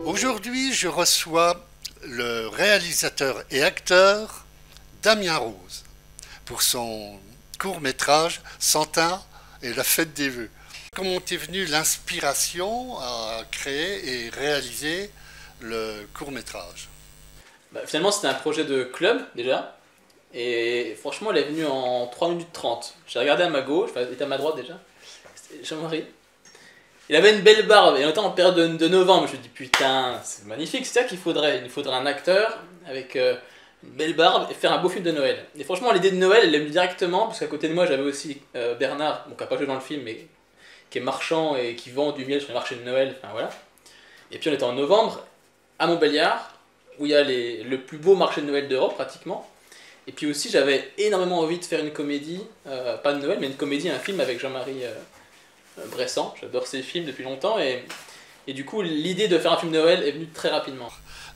Aujourd'hui, je reçois le réalisateur et acteur Damien Rose pour son court-métrage Santin et la fête des vœux. Comment t'est venue l'inspiration à créer et réaliser le court-métrage? Finalement, c'était un projet de club déjà. Et franchement, elle est venue en 3 minutes 30. J'ai regardé à ma gauche, enfin, il était à ma droite déjà. C'était Jean-Marie. Il avait une belle barbe, et on était en période de novembre. Je me suis dit, putain, c'est magnifique, c'est ça qu'il faudrait. Il nous faudrait un acteur avec une belle barbe et faire un beau film de Noël. Et franchement, l'idée de Noël, elle est venue directement, parce qu'à côté de moi, j'avais aussi Bernard, bon, qui n'a pas joué dans le film, mais qui est marchand et qui vend du miel sur les marchés de Noël. Enfin voilà. Et puis on était en novembre, à Montbéliard, où il y a le plus beau marché de Noël d'Europe, pratiquement. Et puis aussi, j'avais énormément envie de faire une comédie, pas de Noël, mais une comédie, un film avec Jean-Marie Bressan. J'adore ces films depuis longtemps, et du coup, l'idée de faire un film de Noël est venue très rapidement.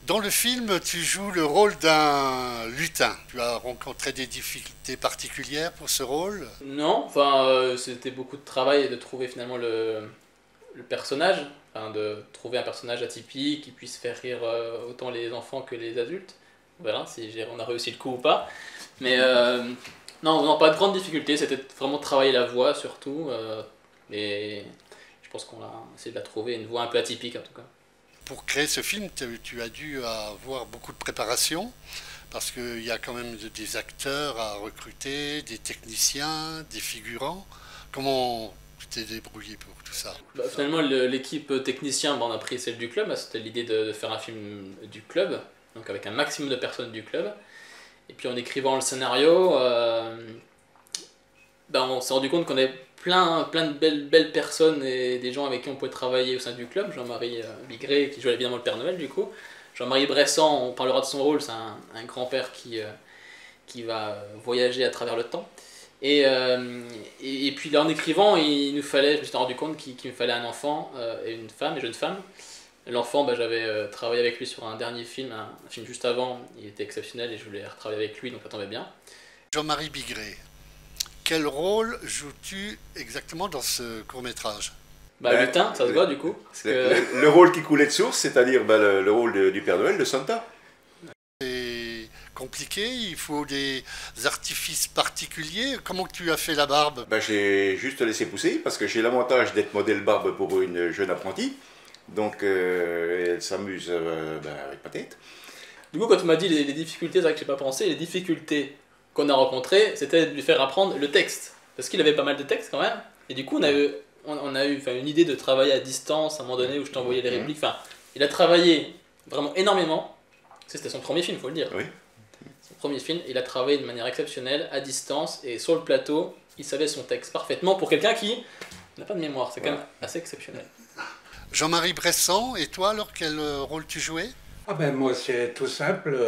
Dans le film, tu joues le rôle d'un lutin. Tu as rencontré des difficultés particulières pour ce rôle? Non, enfin, c'était beaucoup de travail de trouver finalement le personnage, enfin, de trouver un personnage atypique qui puisse faire rire autant les enfants que les adultes. Voilà, si on a réussi le coup ou pas. Mais non, pas de grande difficulté, c'était vraiment travailler la voix surtout. Et je pense qu'on a essayé de la trouver, une voix un peu atypique en tout cas. Pour créer ce film, tu as dû avoir beaucoup de préparation, parce qu'il y a quand même des acteurs à recruter, des techniciens, des figurants. Comment tu t'es débrouillé pour tout ça? Finalement, l'équipe technicien, on a pris celle du club. C'était l'idée de faire un film du club, donc avec un maximum de personnes du club. Et puis en écrivant le scénario, on s'est rendu compte qu'on avait plein de belles personnes et des gens avec qui on pouvait travailler au sein du club. Jean-Marie Bigret, qui joue évidemment le Père Noël du coup. Jean-Marie Bressan, on parlera de son rôle, c'est un grand-père qui va voyager à travers le temps. Et puis là, en écrivant, je me suis rendu compte qu'il me fallait un enfant et une jeune femme. L'enfant, j'avais travaillé avec lui sur un dernier film, un film juste avant, il était exceptionnel et je voulais retravailler avec lui, donc ça tombait bien. Jean-Marie Bigret, quel rôle joues-tu exactement dans ce court-métrage? Lutin, ça se voit du coup. Le rôle qui coulait de source, c'est-à-dire le rôle du Père Noël, de Santa. C'est compliqué, il faut des artifices particuliers. Comment tu as fait la barbe? J'ai juste laissé pousser, parce que j'ai l'avantage d'être modèle barbe pour une jeune apprentie. Donc elle s'amuse avec ma tête. Du coup, quand tu m'as dit les difficultés, c'est vrai que j'ai pas pensé, les difficultés qu'on a rencontrées, c'était de lui faire apprendre le texte. Parce qu'il avait pas mal de textes quand même. Et du coup, on a eu une idée de travailler à distance à un moment donné où je t'envoyais les répliques. Enfin, il a travaillé vraiment énormément. C'était son premier film, il faut le dire. Oui. Son premier film, il a travaillé de manière exceptionnelle, à distance, et sur le plateau, il savait son texte parfaitement pour quelqu'un qui n'a pas de mémoire. C'est quand même assez exceptionnel. Jean-Marie Bressan, et toi alors, quel rôle tu jouais? Moi c'est tout simple,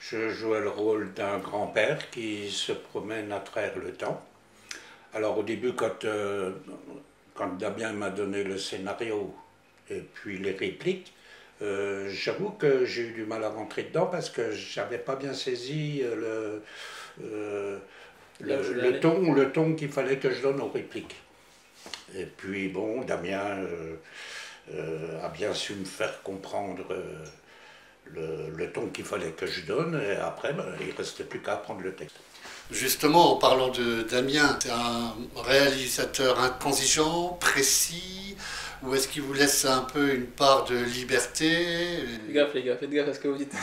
je jouais le rôle d'un grand-père qui se promène à travers le temps. Alors au début quand Damien m'a donné le scénario et puis les répliques, j'avoue que j'ai eu du mal à rentrer dedans parce que j'avais pas bien saisi le ton qu'il fallait que je donne aux répliques. Et puis bon, Damien a bien su me faire comprendre le ton qu'il fallait que je donne, et après il ne restait plus qu'à apprendre le texte. Justement, en parlant de Damien, c'est un réalisateur intransigeant, précis, ou est-ce qu'il vous laisse un peu une part de liberté? Les gars, faites gaffe à ce que vous dites.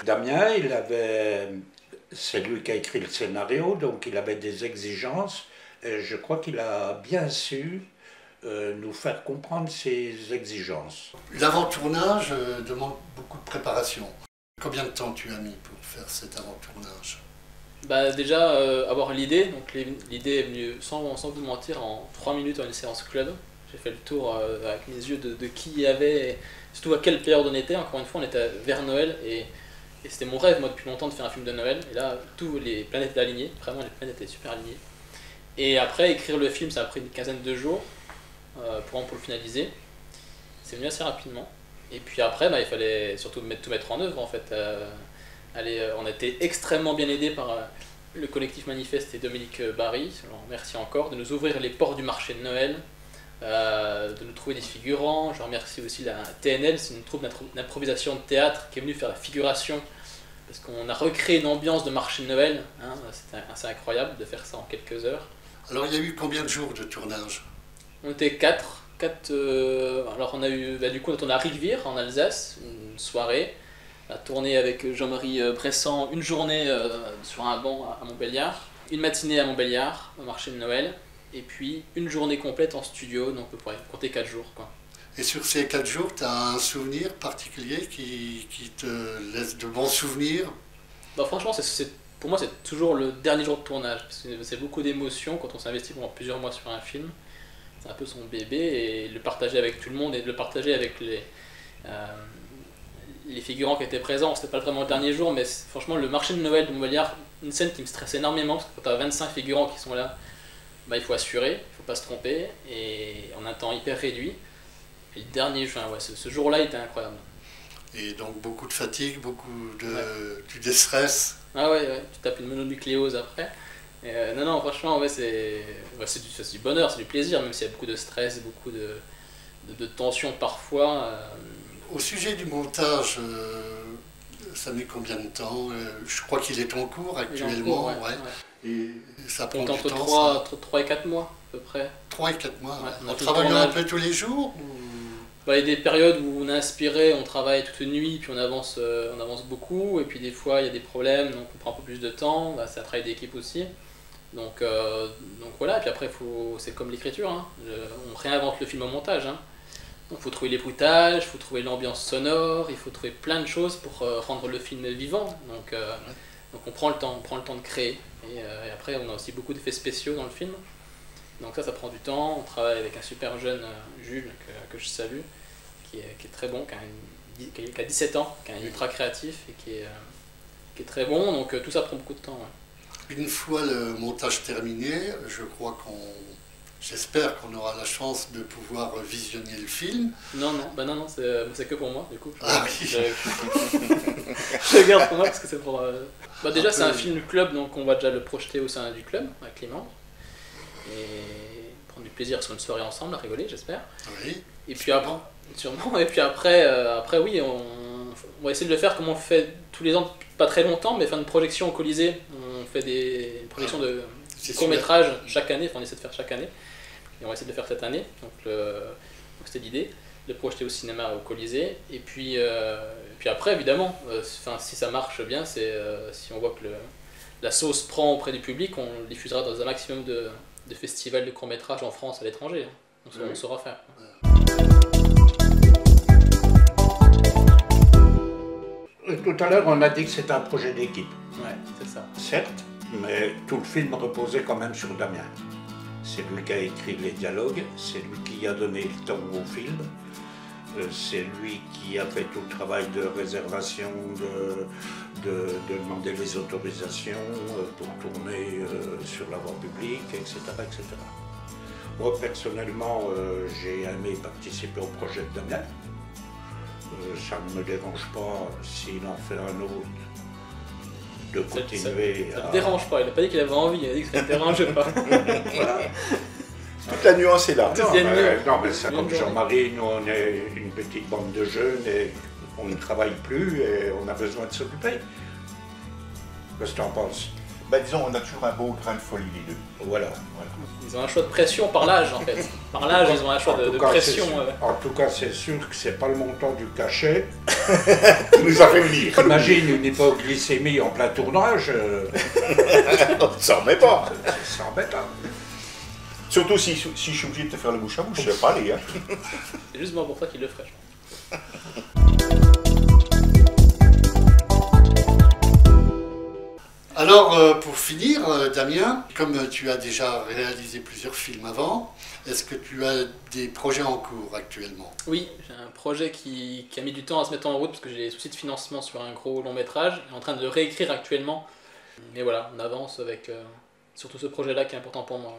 Damien, c'est lui qui a écrit le scénario, donc il avait des exigences, et je crois qu'il a bien su nous faire comprendre ses exigences. L'avant-tournage demande beaucoup de préparation. Combien de temps tu as mis pour faire cet avant-tournage? Déjà, avoir l'idée. Donc l'idée est venue, sans vous mentir, en 3 minutes en une séance club. J'ai fait le tour avec mes yeux de qui y avait, et surtout à quelle période on était. Encore une fois, on était vers Noël, et c'était mon rêve, moi, depuis longtemps, de faire un film de Noël. Et là, toutes les planètes étaient alignées. Vraiment, les planètes étaient super alignées. Et après, écrire le film, ça a pris une quinzaine de jours pour le finaliser. C'est venu assez rapidement. Et puis après, il fallait surtout tout mettre en œuvre en fait. On a été extrêmement bien aidés par le collectif Manifeste et Dominique Barry. Alors, merci encore de nous ouvrir les portes du marché de Noël, de nous trouver des figurants. Je remercie aussi la TNL, c'est une troupe d'improvisation de théâtre qui est venue faire la figuration parce qu'on a recréé une ambiance de marché de Noël. Hein, c'était assez incroyable de faire ça en quelques heures. Alors il y a eu combien de jours de tournage? On était quatre. Alors on a eu, du coup on est à Rigvire en Alsace, une soirée. On a tourné avec Jean-Marie Bressan une journée sur un banc à Montbéliard, une matinée à Montbéliard au marché de Noël, et puis une journée complète en studio, donc on pourrait compter 4 jours, quoi. Et sur ces 4 jours, tu as un souvenir particulier qui te laisse de bons souvenirs? Franchement, pour moi c'est toujours le dernier jour de tournage, parce que c'est beaucoup d'émotions quand on s'investit pendant plusieurs mois sur un film. C'est un peu son bébé, et le partager avec tout le monde et de le partager avec les figurants qui étaient présents. C'était pas vraiment le dernier jour, mais franchement le marché de Noël de Montbéliard, une scène qui me stresse énormément, parce que quand tu as 25 figurants qui sont là, il faut assurer, il faut pas se tromper, et en un temps hyper réduit. Et le dernier jour, ce jour-là était incroyable. Et donc beaucoup de fatigue, beaucoup de déstress. Ah ouais, tu tapes une mononucléose après. Non, franchement, c'est du bonheur, c'est du plaisir, même s'il y a beaucoup de stress, beaucoup de tension parfois. Au sujet du montage, ça met combien de temps? Je crois qu'il est en cours actuellement. Ouais. Et ça prend du entre temps, 3 et 4 mois à peu près. 3 et 4 mois, ouais. On travaille un peu tous les jours Il y a des périodes où on est inspiré, on travaille toute une nuit, puis on avance beaucoup, et puis des fois il y a des problèmes, donc on prend un peu plus de temps, c'est un travail d'équipe aussi. Donc voilà, et puis après c'est comme l'écriture, hein. On réinvente le film au montage. Hein. Donc il faut trouver les bruitages, il faut trouver l'ambiance sonore, il faut trouver plein de choses pour rendre le film vivant. Donc on prend le temps de créer. Et après on a aussi beaucoup d'effets spéciaux dans le film. Donc ça prend du temps, on travaille avec un super jeune Jules que je salue, qui est très bon, qui a 17 ans, qui est ultra créatif et qui est très bon, donc tout ça prend beaucoup de temps. Ouais. Une fois le montage terminé, j'espère qu'on aura la chance de pouvoir visionner le film. Non, c'est que pour moi, du coup. Ah oui. Je garde pour moi parce que c'est pour... déjà c'est un film club, donc on va déjà le projeter au sein du club, avec les membres. Et prendre du plaisir sur une soirée ensemble, à rigoler, j'espère. Oui. Et puis après, sûrement. Et puis après oui, on va essayer de le faire comme on le fait tous les ans, depuis pas très longtemps, mais faire une projection au Colisée. On fait des projections de courts-métrages chaque année, on essaie de faire chaque année. Et on va essayer de le faire cette année. Donc c'était l'idée, de le projeter au cinéma au Colisée. Et puis après, évidemment, si ça marche bien, si on voit que la sauce prend auprès du public, on le diffusera dans un maximum de festivals de courts-métrages en France, à l'étranger. On saura faire. Tout à l'heure, on a dit que c'était un projet d'équipe. Ouais, c'est ça. Certes, mais tout le film reposait quand même sur Damien. C'est lui qui a écrit les dialogues, c'est lui qui a donné le ton au film, c'est lui qui a fait tout le travail de réservation, de demander les autorisations pour tourner sur la voie publique, etc. etc. Moi, personnellement, j'ai aimé participer au projet de Damien. Ça ne me dérange pas s'il en fait un autre de continuer. Ça ne dérange pas, il n'a pas dit qu'il avait envie, il a dit que ça ne dérangeait pas. Voilà. Toute la nuance est là. Non, mais c'est comme Jean-Marie, nous on est une petite bande de jeunes et on ne travaille plus et on a besoin de s'occuper. Qu'est-ce que tu en penses? Disons, on a toujours un beau grain de folie les deux. Voilà. Ils ont un choix de pression par l'âge en fait. Par l'âge, ils ont un choix de pression. En tout cas, c'est sûr que c'est pas le montant du cachet qui nous a fait venir. Imagine une hypoglycémie en plein tournage. Ça remet pas. C'est embêtant. Surtout si je suis obligé de te faire le bouche à bouche, je sais pas les gars. C'est juste moi pour ça qu'il le ferait, je pense. Alors, pour finir, Damien, comme tu as déjà réalisé plusieurs films avant, est-ce que tu as des projets en cours actuellement? Oui, j'ai un projet qui a mis du temps à se mettre en route parce que j'ai des soucis de financement sur un gros long métrage. Je suis en train de le réécrire actuellement. Mais voilà, on avance avec surtout ce projet-là qui est important pour moi. Ouais.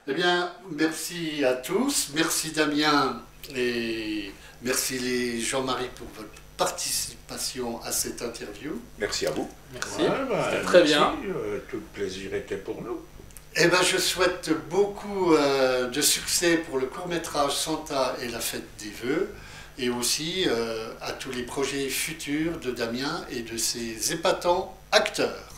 Eh bien, merci à tous, merci Damien et merci les Jean-Marie pour votre participation à cette interview. Merci à vous. Merci. Ouais, C'était très bien. Tout le plaisir était pour nous. Eh bien, je souhaite beaucoup de succès pour le court-métrage Santa et la fête des vœux, et aussi à tous les projets futurs de Damien et de ses épatants acteurs.